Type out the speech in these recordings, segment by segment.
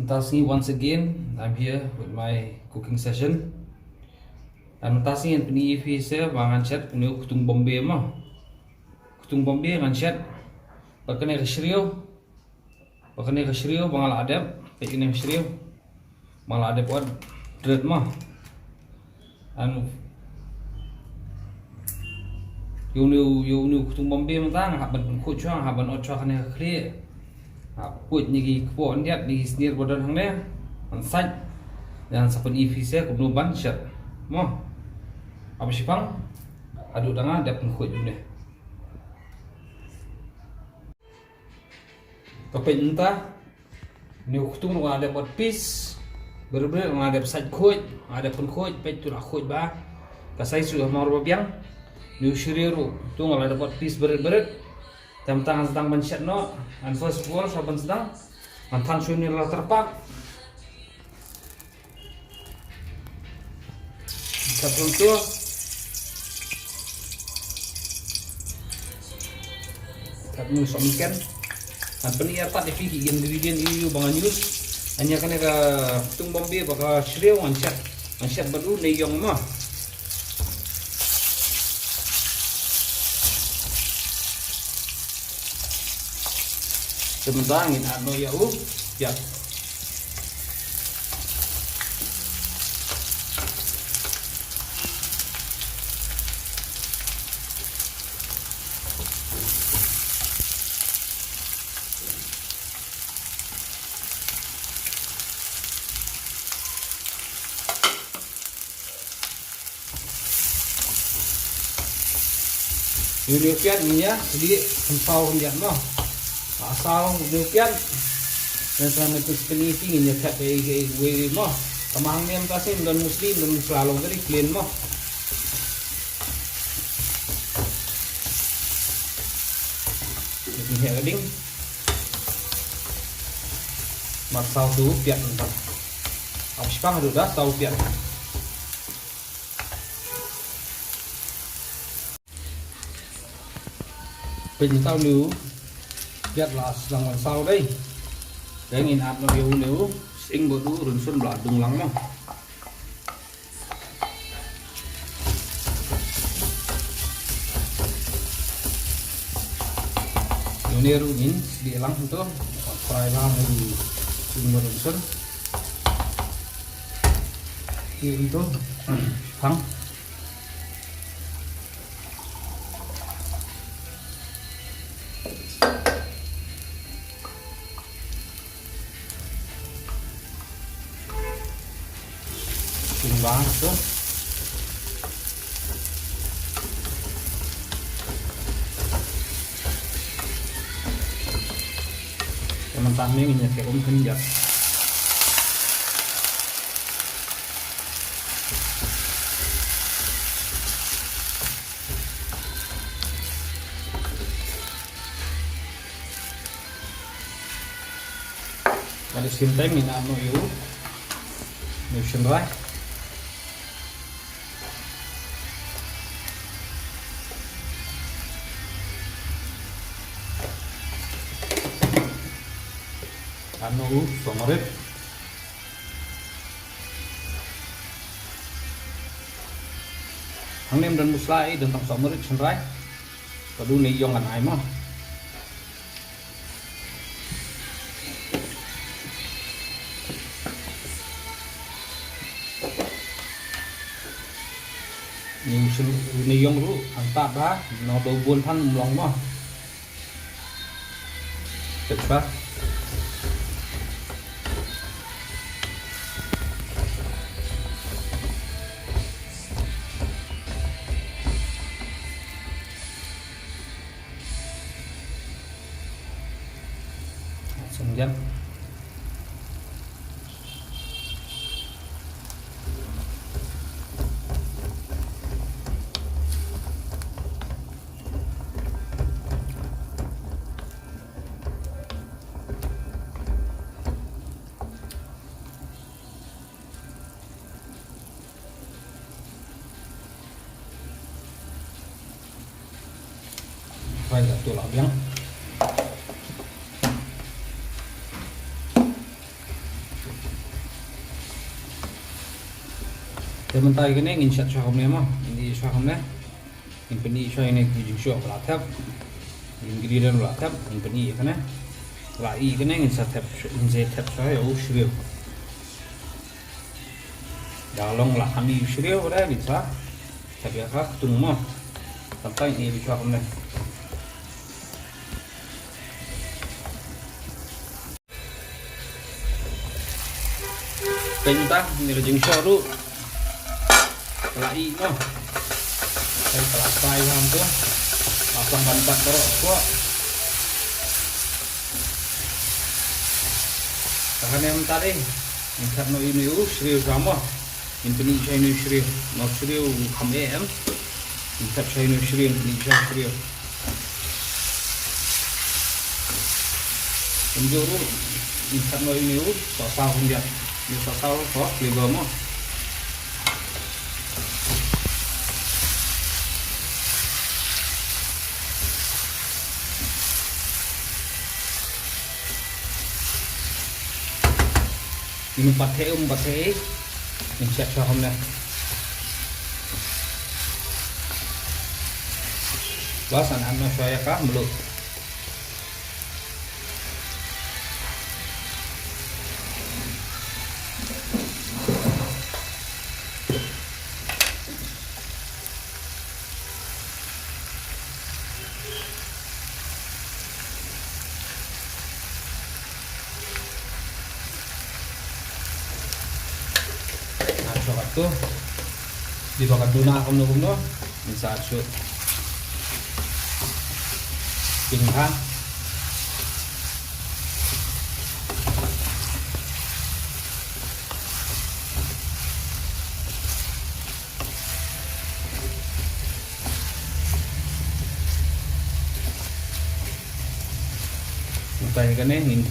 Tasni, once again, I'm here with my cooking session. Tasni yang peni saya bangan chat peni kutung Bombay mah. Kutung Bombay ngan chat. Bakane kesriu. Bakane kesriu bangal adab. Pekine kesriu. Bangal adab buat dread mah. Yung kutung Bombay mah haban kucuang haban ocho kane kli. Put nigi kuon dia di sendiri bodan hangnya ansaj dan sapen saya kubnu ban syat mo apa sipang adu danga dap ngkut dunia tapi entah ni kutung ada buat pis bener-bener ada saj kut ada pun kut petu lah kut ba kasai sudah mau biang ni syiriru tu ada buat pis bener-bener tentang sedang mencet no, and first of all saban sedang, mantan suni lah terpak. Sebelum itu, kami somkan, dan penyiar tak dipikir ingredient ini bangan news, hanya kan ada kutung Bombay bakal serius mencet baru neyong mah. Sementara ingin ano yau ya. Ini pian minyak sedikit sempau minyak mah. Asal nupian dan selama itu penisi ingin nyekat wiri mah tamang ni tasim dan muslim dan selalu dari clean mah ini gading mak sau tu piat entah apa sipang ada dah sau piat pentau lu biar lah sedang sau đây để nghìn áp nó nếu sinh bữa đu rừng xuân là đừng lắng mà nếu nêu nhìn địa lắng itu fry lah nếu sinh bữa rừng xuân itu thắng timbang tu teman-teman minyak kayak kenjat ada sintai minyak no yu nution right. Anu somarit hangnem dan muslai tentang somarit senrai kadu ni yongan ai mah ni yong ru antap ba no do buon than long mah cepat jam fry kat tu lah biang sementara ini ingin chat syahum ni mah ini syahum ni in peni syah ini kijing syah pelatap in giliran pelatap in peni kan lai kan ingin satap in zetap syah ya ushriu dalong lah kami ushriu dah bisa tapi akak tung mah sampai ini syahum ni Pentah ni rejeng syaru lai no saya pelasai ham tu pasang bantat teruk kuat tahan yang tadi insat no ini serius sama ini saya ini serius no serius kami insat saya ini serius ini saya serius penjuru insat no ini sosau dia ini sosau kok lebar mo ini pakai ini siap syahum dah bas anak-anak saya kah belum tu di bakat tuna kumno bisa shoot pindah sampai kan ini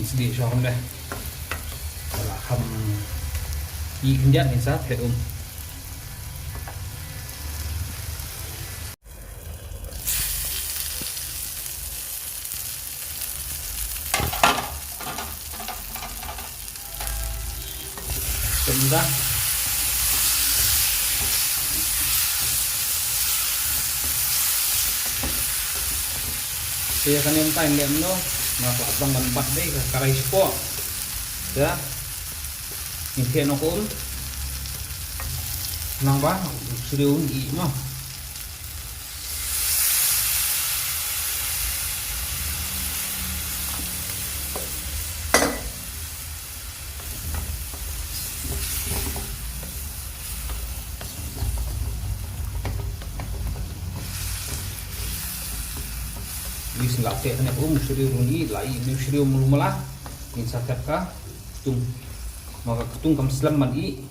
sedih syahum dah kalau ham i kenjat insat he sebentar saya akan yang tain lem no maka abang banpat deh karai sport ya ini no kun nang ba serius i mah wis nggak teh serius ni lai ni serius mula ini sakit kah tung maka ketung kam selamat i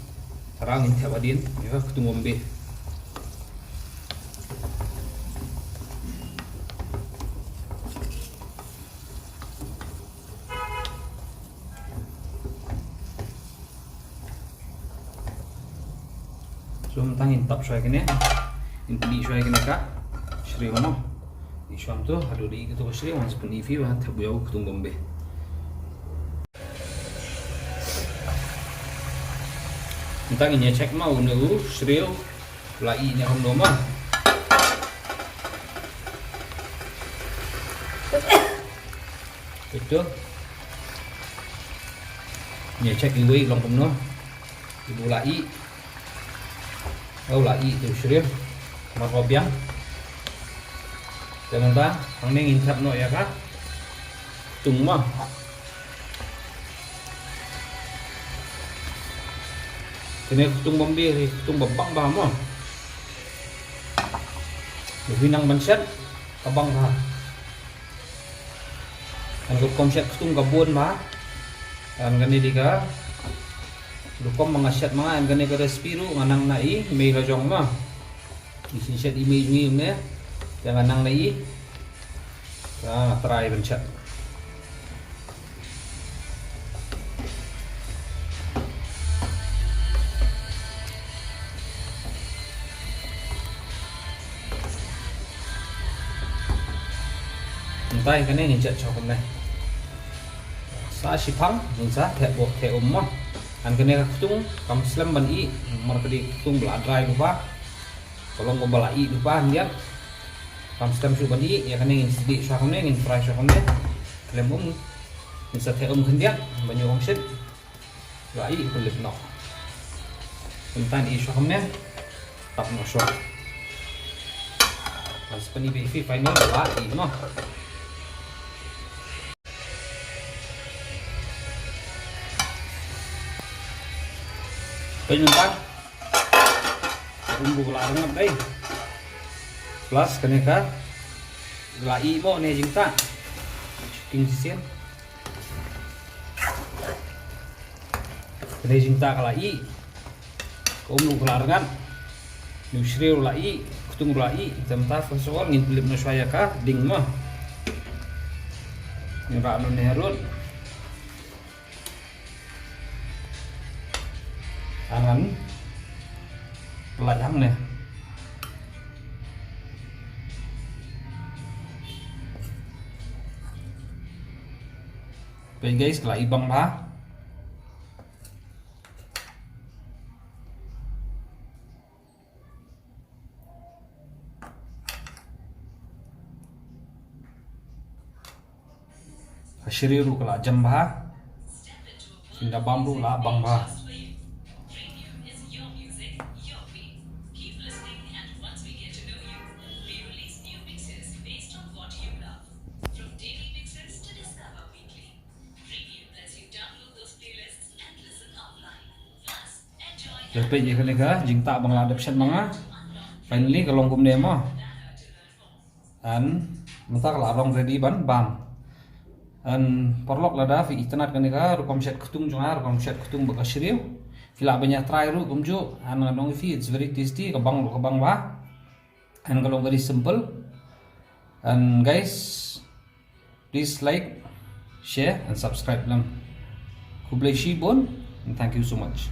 terang ini wadin ya ketung bombe so mentangin tap saya kene ini saya kene kak sri ono isyam tu haru di gitu sri on sepenuhnya vi wa tabu ketung bombe entah ini cek mau nunggu serius lai nya hom doma itu ini cek iwi long kumno ibu lai itu serius mas obyang jangan ta ang ning insap no ya kak tung mah kene ketung bombe ketung babang bah mo lebih nang banset kabang bah kan komset ketung kabun bah kan gani diga lukom mangasyat mga an gani ka respiru nganang nai may rajong ma isinsyat image ni ne jangan nang nai try banset tay cái này nhìn trận cho hôm nay sa xì phăng nhìn sa thẻ bộ thẻ ốm mà An kena kutung kam slam ban i mar kadi kutung bla dry lupa. Kalau ko bala i lupa dia. Kam slam su ban i ya kena ngin sidi sya kamne ngin fry sya kamne. Lembum ngin sa the kendian banyu om shit. Bla i kulit no. Kuntan i sya kamne tap no sya. Mas pani beef final bla i no. Penyumbang bumbu larang đây plus keneka lai mo ne jingta chicken sisen kene jingta kalai bumbu larangan nusril lai kutung lai temta fasol ngin pilip naswaya ka ding mah ngira anu nerut angan pelayang nih. Oke guys, kelai bang ba. Shiriru kala jam ba. Sinda bambu la bang ba. Lepas je kena ke jingta bang ladap set manga. Finally kalau kum demo. An mentah kalau arong ready ban bang. An porlok lada fi itanat kena ke rukom set kutung jungar rukom set kutung bekas seriu. Fila banyak try ru kumju an ngadong fi it's very tasty ke bang ba. An kalau very simple. And guys please like, share and subscribe lang. Kublai Shibon and thank you so much.